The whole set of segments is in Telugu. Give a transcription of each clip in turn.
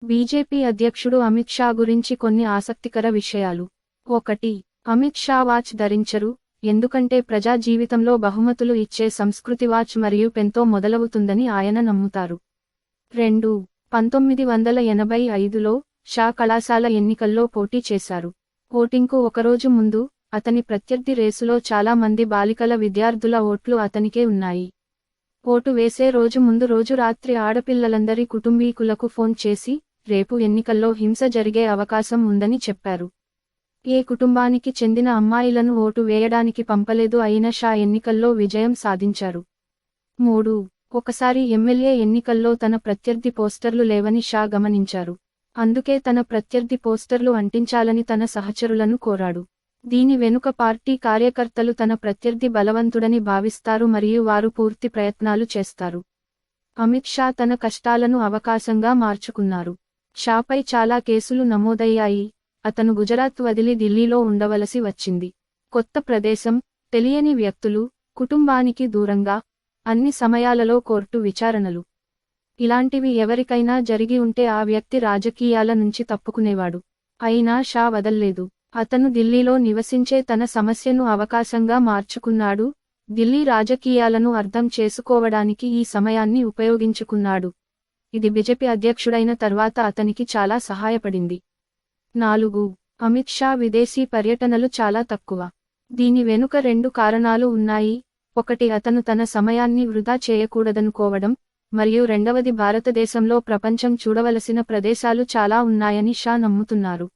బీజేపీ అధ్యక్షుడు అమిత్ షా గురించి కొన్ని ఆసక్తికర విషయాలు. 1. అమిత్ షా వాచ్ ధరించరు, ఎందుకంటే ప్రజా జీవితంలో బహుమతులు ఇచ్చే సంస్కృతి వాచ్ మరియు పెన్తో మొదలవుతుందని ఆయన నమ్ముతారు. 2. 1985లో షా కళాశాల ఎన్నికల్లో పోటీ చేశారు. ఓటింగ్కు ఒకరోజు ముందు, అతని ప్రత్యర్థి రేసులో చాలా మంది బాలికల విద్యార్థుల ఓట్లు అతనికే ఉన్నాయి. ఓటు వేసే రోజు ముందు రోజు రాత్రి ఆడపిల్లలందరి కుటుంబీకులకు ఫోన్ చేసి, రేపు ఎన్నికల్లో హింస జరిగే అవకాశం ఉందని చెప్పారు. ఏ కుటుంబానికి చెందిన అమ్మాయిలను ఓటు వేయడానికి పంపలేదు అయిన షా ఎన్నికల్లో విజయం సాధించారు. 3. ఒకసారి ఎమ్మెల్యే ఎన్నికల్లో తన ప్రత్యర్థి పోస్టర్లు లేవని షా గమనించారు. అందుకే తన ప్రత్యర్థి పోస్టర్లు అంటించాలని తన సహచరులను కోరాడు. దీని వెనుక పార్టీ కార్యకర్తలు తన ప్రత్యర్థి బలవంతుడని భావిస్తారు మరియు వారు పూర్తి ప్రయత్నాలు చేస్తారు. అమిత్ షా తన కష్టాలను అవకాశంగా మార్చుకున్నారు. షాపై చాలా కేసులు నమోదయ్యాయి, అతను గుజరాత్ వదిలి ఢిల్లీలో ఉండవలసి వచ్చింది. కొత్త ప్రదేశం, తెలియని వ్యక్తులు, కుటుంబానికి దూరంగా, అన్ని సమయాలలో కోర్టు విచారణలు. ఇలాంటివి ఎవరికైనా జరిగి ఉంటే ఆ వ్యక్తి రాజకీయాల నుంచి తప్పుకునేవాడు. అయినా షా వదల్లేదు. అతను ఢిల్లీలో నివసించే తన సమస్యను అవకాశంగా మార్చుకున్నాడు, ఢిల్లీ రాజకీయాలను అర్థం చేసుకోవడానికి ఈ సమయాన్ని ఉపయోగించుకున్నాడు. ఇది బీజేపీ అధ్యక్షుడైన తర్వాత అతనికి చాలా సహాయపడింది. 4. అమిత్ షా విదేశీ పర్యటనలు చాలా తక్కువ. దీని వెనుక 2 కారణాలు ఉన్నాయి. 1. అతను తన సమయాన్ని వృధా చేయకూడదనుకోవడం, మరియు 2వది భారతదేశంలో ప్రపంచం చూడవలసిన ప్రదేశాలు చాలా ఉన్నాయని షా నమ్ముతున్నారు.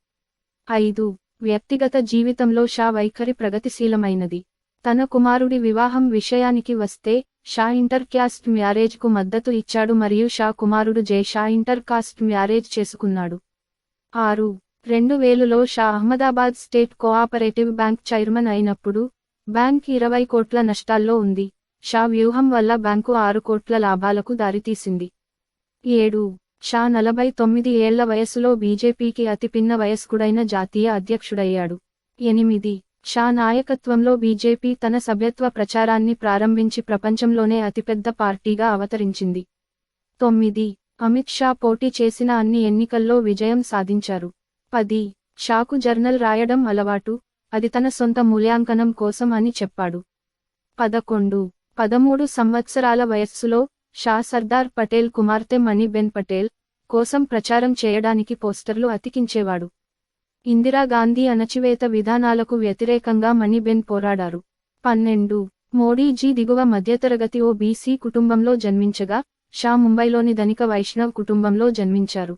5. వ్యక్తిగత జీవితంలో షా వైఖరి ప్రగతిశీలమైనది. తన కుమారుడి వివాహం విషయానికి వస్తే, షా ఇంటర్ క్యాస్ట్ మ్యారేజ్కు మద్దతు ఇచ్చాడు మరియు షా కుమారుడు జై షా ఇంటర్ కాస్ట్ మ్యారేజ్ చేసుకున్నాడు. 6. 2000లో Shah Ahmedabad state cooperative bank chairman అయినప్పుడు, బ్యాంక్ 20 కోట్ల నష్టాల్లో ఉంది. షా వ్యూహం వల్ల బ్యాంకు 6 కోట్ల లాభాలకు దారితీసింది. 7. షా 49 ఏళ్ల వయస్సులో బీజేపీకి అతి పిన్న వయస్కుడైన జాతీయ అధ్యక్షుడయ్యాడు. 8. షా నాయకత్వంలో బీజేపీ తన సభ్యత్వ ప్రచారాన్ని ప్రారంభించి ప్రపంచంలోనే అతిపెద్ద పార్టీగా అవతరించింది. 9. అమిత్ షా పోటీ చేసిన అన్ని ఎన్నికల్లో విజయం సాధించారు. 10. షాకు జర్నల్ రాయడం అలవాటు, అది తన సొంత మూల్యాంకనం కోసం అని చెప్పాడు. 11. 13 సంవత్సరాల వయస్సులో, షా సర్దార్ పటేల్ కుమార్తె మణిబెన్ పటేల్ కోసం ప్రచారం చేయడానికి పోస్టర్లు అతికించేవాడు. ఇందిరాగాంధీ అణచివేత విధానాలకు వ్యతిరేకంగా మణిబెన్ పోరాడారు. 12. మోడీజీ దిగువ మధ్యతరగతి ఓబీసీ కుటుంబంలో జన్మించగా, షా ముంబైలోని ధనిక వైష్ణవ్ కుటుంబంలో జన్మించారు.